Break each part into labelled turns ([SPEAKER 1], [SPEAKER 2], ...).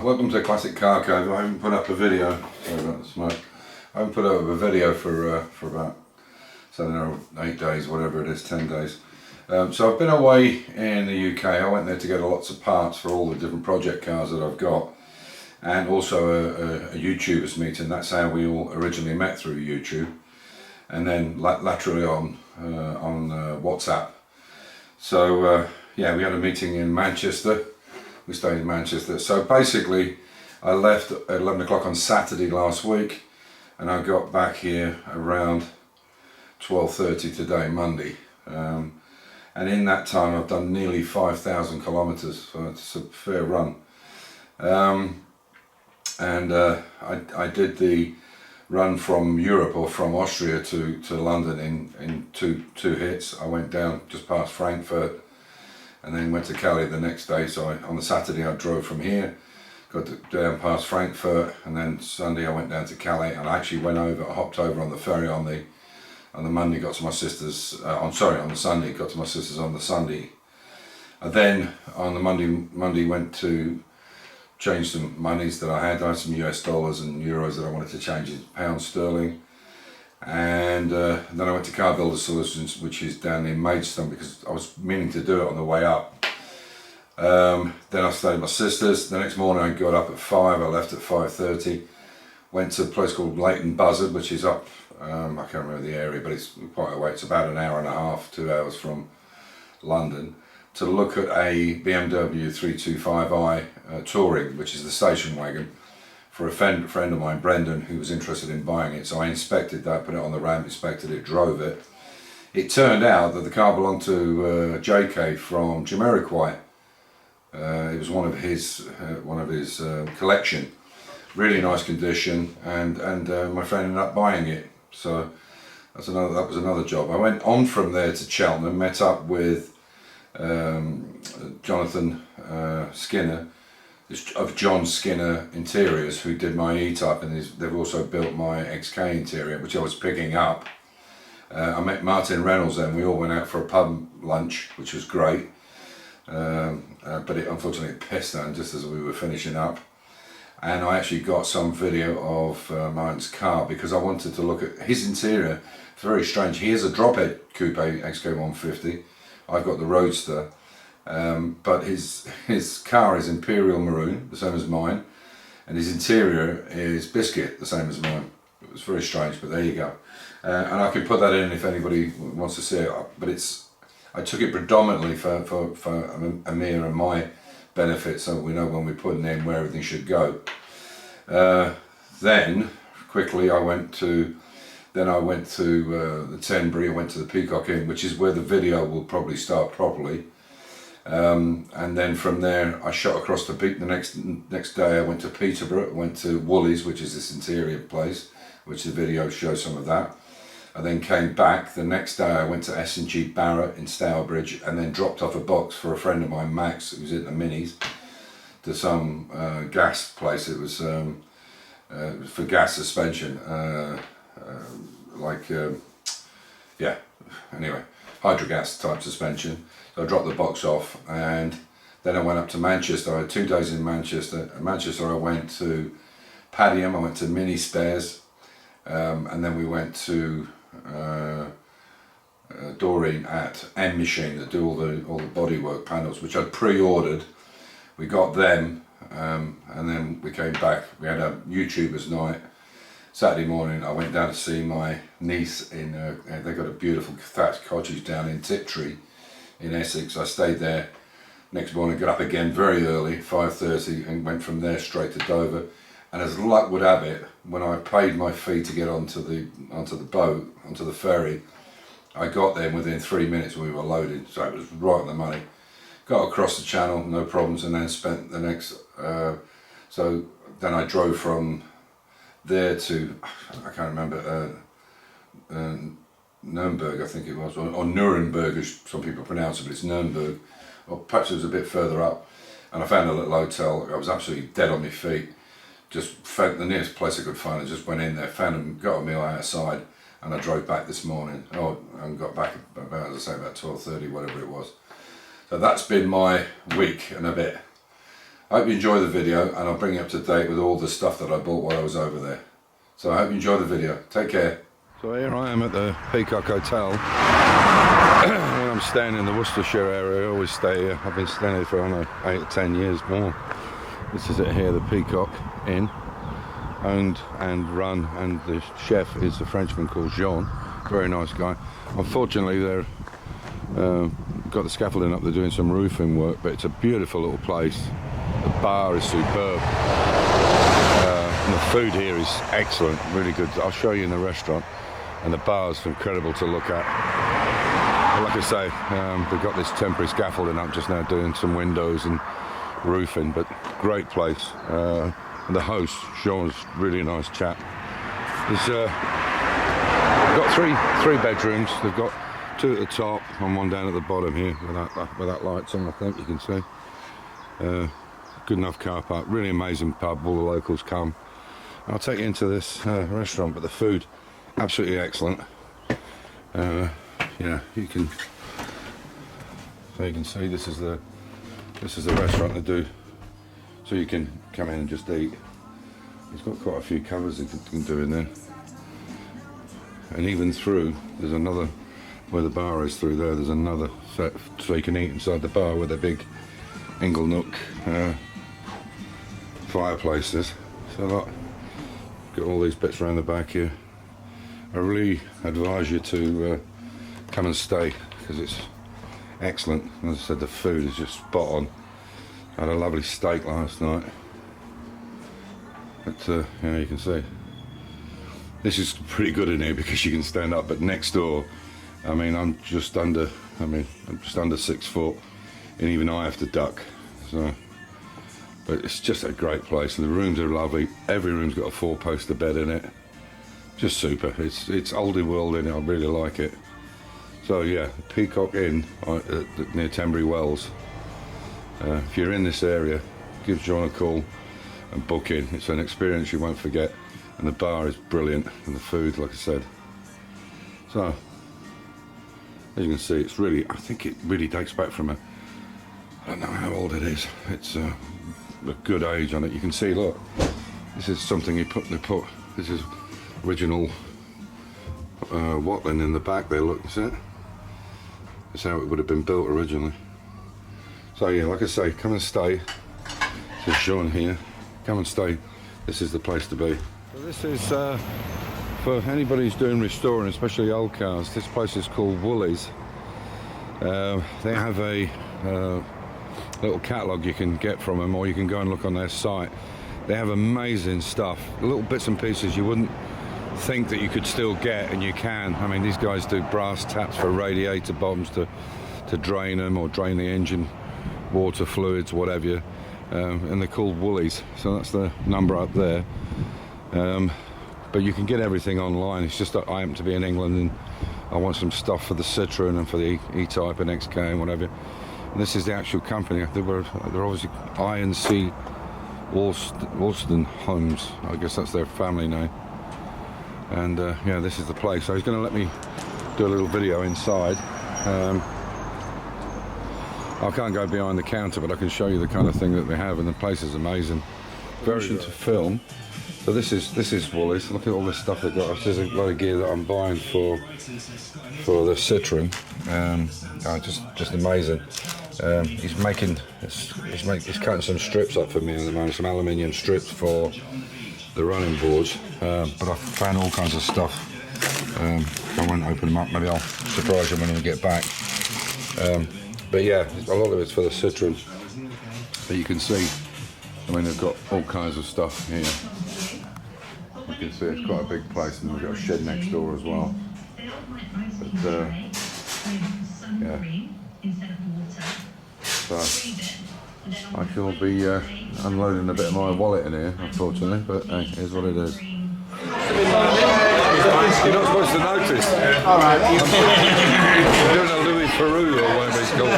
[SPEAKER 1] Welcome to Classic Car Cove. I haven't put up a video. Sorry about the smoke. I haven't put up a video for about 7 or 8 days, whatever it is, 10 days. So I've been away in the UK. I went there to get lots of parts for all the different project cars that I've got, and also a YouTubers meeting. That's how we all originally met, through YouTube, and then laterally on WhatsApp. So yeah, we had a meeting in Manchester. We stayed in Manchester. So basically I left at 11 o'clock on Saturday last week, and I got back here around 12:30 today, Monday. And in that time I've done nearly 5,000 kilometers, so it's a fair run. I did the run from Europe, or from Austria to London in two hits. I went down just past Frankfurt and then went to Calais the next day. So on the Saturday I drove from here, got down past Frankfurt, and then Sunday I went down to Calais, and I actually hopped over on the ferry on the Monday, got to my sister's, on the Sunday, got to my sister's on the Sunday. And then on the Monday went to change some monies that I had. I had some US dollars and euros that I wanted to change into pounds sterling. And then I went to Car Builder Solutions, which is down in Maidstone, because I was meaning to do it on the way up. Then I stayed at my sister's. The next morning I got up at 5, I left at 5:30, went to a place called Leighton Buzzard, which is up, I can't remember the area, but it's quite a way. It's about an hour and a half, 2 hours from London, to look at a BMW 325i Touring, which is the station wagon, for a friend of mine, Brendan, who was interested in buying it. So I inspected that, put it on the ramp, inspected it, drove it. It turned out that the car belonged to JK from Jamiroquai. It was one of his collection. Really nice condition, and my friend ended up buying it. So that was another job. I went on from there to Cheltenham, met up with Jonathan Skinner of John Skinner Interiors, who did my E-Type, and they've also built my XK interior, which I was picking up. I met Martin Reynolds then. We all went out for a pub lunch, which was great, but unfortunately it pissed down just as we were finishing up. And I actually got some video of Martin's car, because I wanted to look at his interior. It's very strange. He has a drophead coupe XK150. I've got the Roadster. But his car is Imperial Maroon, the same as mine, and his interior is Biscuit, the same as mine. It was very strange, but there you go. And I can put that in if anybody wants to see it. But I took it predominantly for Amir and my benefit, so we know when we're putting in where everything should go. Then quickly I went to the Tenbury. I went to the Peacock Inn, which is where the video will probably start properly. And then from there I shot across the next day. I went to Peterborough, went to Woolies, which is this interior place, which the video shows some of that. I then came back. The next day I went to S&G Barrett in Stourbridge, and then dropped off a box for a friend of mine, Max, who's in the Minis, to some gas place. It was for gas suspension, yeah, anyway, hydrogas type suspension. So I dropped the box off, and then I went up to Manchester. I had 2 days in Manchester. In Manchester I went to Padiham, I went to Mini Spares, and then we went to Doreen at M Machine, that do all the bodywork panels, which I'd pre-ordered. We got them, and then we came back. We had a YouTubers night. Saturday morning I went down to see my niece they got a beautiful thatched cottage down in Tiptree in Essex. I stayed there. Next morning got up again very early, 5:30, and went from there straight to Dover. And as luck would have it, when I paid my fee to get onto the ferry, I got there within 3 minutes we were loaded, so it was right on the money. Got across the channel, no problems, and then spent the next, so then I drove from there to, I can't remember, Nuremberg I think it was, or Nuremberg as some people pronounce it, but it's Nuremberg, or perhaps it was a bit further up. And I found a little hotel. I was absolutely dead on my feet. Just found the nearest place I could find. I just went in there, got a meal outside, and I drove back this morning. And got back about, as I say, about 12:30, whatever it was. So that's been my week and a bit. I hope you enjoy the video, and I'll bring you up to date with all the stuff that I bought while I was over there. So I hope you enjoy the video. Take care. So here I am at the Peacock Hotel. When I'm staying in the Worcestershire area, I always stay here. I've been staying here for, I don't know, 8 or 10 years more. This is it here, the Peacock Inn. Owned and run, and the chef is a Frenchman called Jean. Very nice guy. Unfortunately, they're got the scaffolding up, they're doing some roofing work, but it's a beautiful little place. The bar is superb. And the food here is excellent, really good. I'll show you in the restaurant. And the bar's incredible to look at. But like I say, they've got this temporary scaffolding up just now, doing some windows and roofing, but great place. And the host, Sean's really nice chap. They've got three bedrooms. They've got 2 at the top and 1 down at the bottom here, with that lights on, I think you can see. Good enough car park, really amazing pub, all the locals come. I'll take you into this restaurant, but the food, absolutely excellent. Yeah, you can see this is the restaurant they do, so you can come in and just eat. It's got quite a few covers you can do in there, and even through there's another, where the bar is through there, there's another set so you can eat inside the bar with a big ingle nook fireplaces. So look, got all these bits around the back here. I really advise you to come and stay, because it's excellent. As I said, the food is just spot on. I had a lovely steak last night. But yeah, you can see this is pretty good in here because you can stand up. But next door, I mean, I'm just under 6 foot, and even I have to duck. So, but it's just a great place, and the rooms are lovely. Every room's got a 4-poster bed in it. Just super. It's oldie world in it. I really like it. So yeah, Peacock Inn near Tenbury Wells. If you're in this area, give John a call and book in. It's an experience you won't forget, and the bar is brilliant, and the food, like I said. So as you can see, it's really, I think it really dates back from I don't know how old it is. It's a good age on it. You can see, look, this is something they put. This is original watling in the back there. Look, you see it? That's how it would have been built originally. So yeah, like I say, come and stay. This is Sean here. Come and stay. This is the place to be. So this is for anybody who's doing restoring, especially old cars. This place is called Woolies. They have a little catalogue you can get from them, or you can go and look on their site. They have amazing stuff, little bits and pieces you wouldn't think that you could still get, and you can. I mean, these guys do brass taps for radiator bottoms to drain them, or drain the engine water fluids, whatever. And they're called Woolies, so that's the number up there. But you can get everything online. It's just that I happen to be in England, and I want some stuff for the Citroen and for the E-Type and XK and whatever. And this is the actual company. They're obviously I&C Woolston Homes. I guess that's their family name. And yeah, this is the place. So he's going to let me do a little video inside. I can't go behind the counter, but I can show you the kind of thing that they have, and the place is amazing. Version to film. So this is Woolies. Look at all this stuff they've got. There's a lot of gear that I'm buying for the Citroen. Just amazing. He's cutting some strips up for me at the moment, some aluminium strips for the running boards. But I found all kinds of stuff. I won't open them up. Maybe I'll surprise you when we get back. But yeah, a lot of it's for the Citroen. But you can see, I mean, they've got all kinds of stuff here. You can see it's quite a big place, and we've got a shed next door as well. But yeah. So I shall be unloading a bit of my wallet in here, unfortunately, but hey, here's what it is. You're not supposed to notice. Alright. You're doing a Louis Theroux or whatever it's called.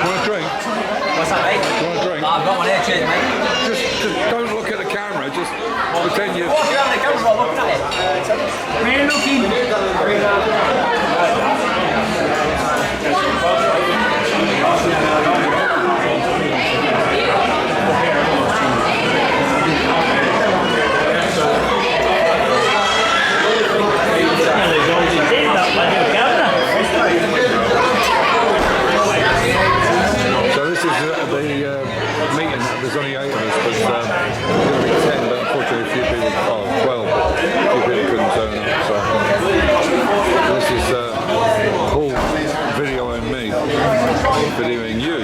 [SPEAKER 1] Want a drink?
[SPEAKER 2] What's that, mate?
[SPEAKER 1] You want a drink?
[SPEAKER 2] I've got one here, cheers, mate.
[SPEAKER 1] Just don't look at the camera, just pretend you...
[SPEAKER 2] Walking around the camera while looking at it. We're looking.
[SPEAKER 3] is the meeting. There's only 8 of us, but there's going to be 10, but unfortunately a few people, 12, a few people couldn't turn up. So this is Paul videoing me, videoing you.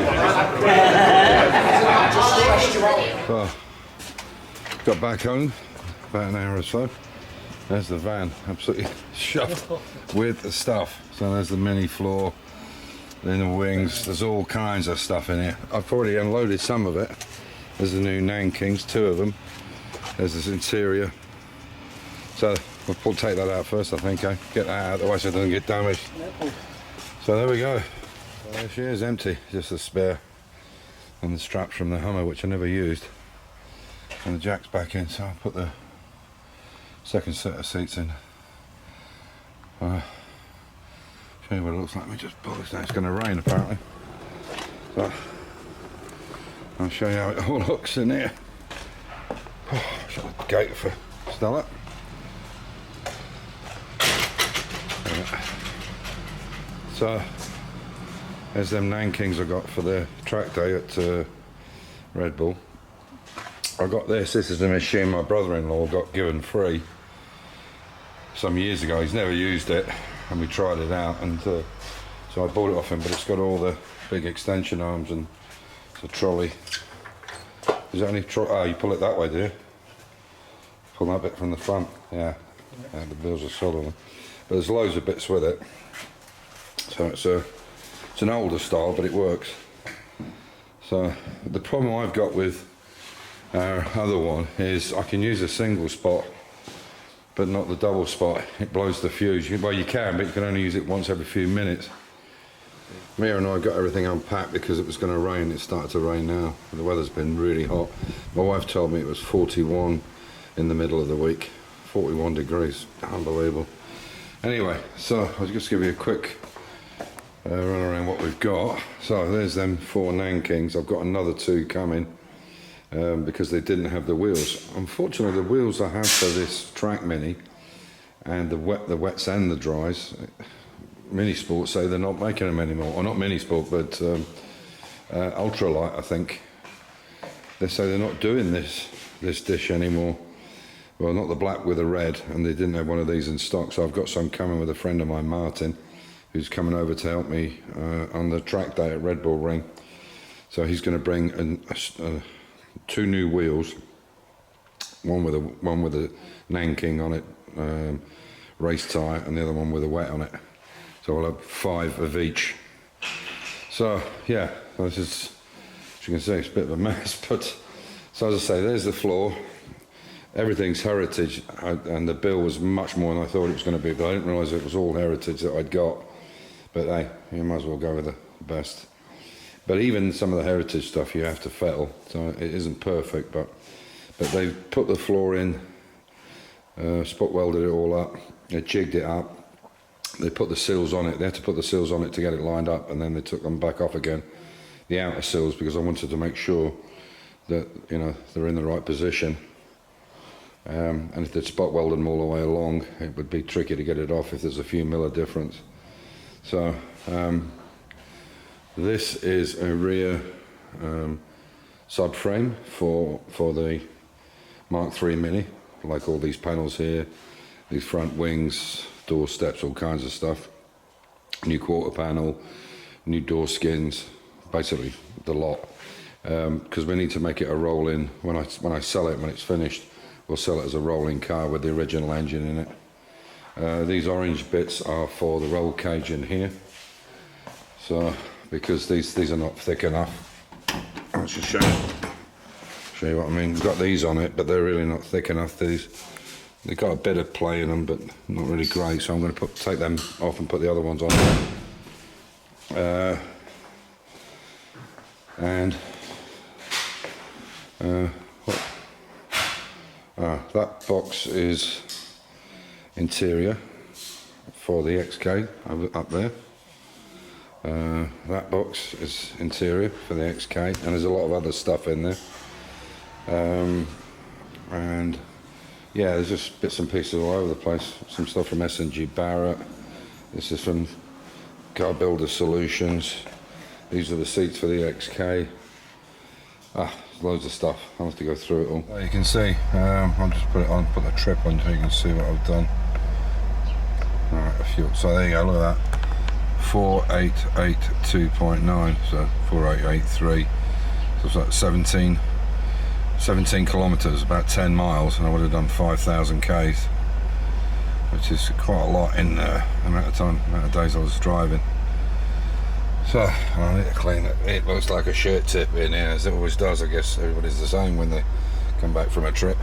[SPEAKER 3] So, got back home about an hour or so. There's the van, absolutely shoved with the stuff. So there's the mini floor, then the wings, there's all kinds of stuff in here. I've already unloaded some of it. There's the new Nankings, 2 of them. There's this interior. So we'll take that out first, I think, eh? Get that out of the way so it doesn't get damaged. So there we go. So there she is, empty, just the spare. And the straps from the Hummer, which I never used. And the jack's back in, so I'll put the second set of seats in. Show you what it looks like. Let me just pull this down. It's going to rain apparently. So I'll show you how it all looks in here. Shut the gate for Stella. So there's them Nankings I got for the track day at Red Bull. I got this is the machine my brother-in-law got given free some years ago. He's never used it and we tried it out, and so I bought it off him, but it's got all the big extension arms and it's a trolley. Is there any trolley? Oh, you pull it that way, do you? Pull that bit from the front, yeah, the wheels are solid. But there's loads of bits with it. So it's an older style, but it works. So the problem I've got with our other one is I can use a single spot, but not the double spot. It blows the fuse. Well, you can, but you can only use it once every few minutes. Mia and I got everything unpacked because it was going to rain. It started to rain now. The weather's been really hot. My wife told me it was 41 in the middle of the week. 41 degrees. Unbelievable. Anyway, so I'll just give you a quick run around what we've got. So there's them 4 Nankings. I've got another 2 coming. Because they didn't have the wheels. Unfortunately, the wheels I have for this Track Mini and the wets and the dries, Mini Sport say they're not making them anymore. Or not Mini Sport, but Ultralight, I think. They say they're not doing this dish anymore. Well, not the black with the red, and they didn't have one of these in stock. So I've got some coming with a friend of mine, Martin, who's coming over to help me on the track day at Red Bull Ring. So he's going to bring 2 new wheels, one with a Nanking on it, race tyre, and the other one with a wet on it. So I'll have 5 of each. So yeah, this is, as you can see, it's a bit of a mess, but so as I say, there's the floor. Everything's heritage, and the bill was much more than I thought it was going to be, but I didn't realise it was all heritage that I'd got. But hey, you might as well go with the best. But even some of the heritage stuff you have to fettle, so it isn't perfect, but they've put the floor in, spot welded it all up, they jigged it up, they put the seals on it. They had to put the seals on it to get it lined up, and then they took them back off again, the outer seals, because I wanted to make sure that, you know, they're in the right position. And if they'd spot welded them all the way along, it would be tricky to get it off if there's a few miller difference. So this is a rear subframe for the Mark III Mini, like all these panels here, these front wings, door steps, all kinds of stuff. New quarter panel, new door skins, basically the lot. Because we need to make it a roll-in. When I sell it, when it's finished, we'll sell it as a rolling car with the original engine in it. These orange bits are for the roll cage in here. So, because these are not thick enough. I'll just show you what I mean. We've got these on it, but they're really not thick enough. They've got a bit of play in them, but not really great. So I'm going to take them off and put the other ones on. That box is interior for the XK up there. That box is interior for the XK, and there's a lot of other stuff in there. And yeah, there's just bits and pieces all over the place. Some stuff from S&G Barrett. This is from Car Builder Solutions. These are the seats for the XK. There's loads of stuff. I'll have to go through it all. Well, you can see, I'll just put it on, put the trip on so you can see what I've done. Alright, a few. So there you go, look at that. 4882.9, so 4883. So it's like 17 kilometres, about 10 miles, and I would have done 5,000 Ks, which is quite a lot in the amount of days I was driving. So I need to clean it. It looks like a shirt tip in here, as it always does. I guess everybody's the same when they come back from a trip.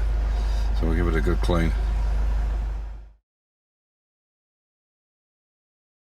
[SPEAKER 3] So we'll give it a good clean.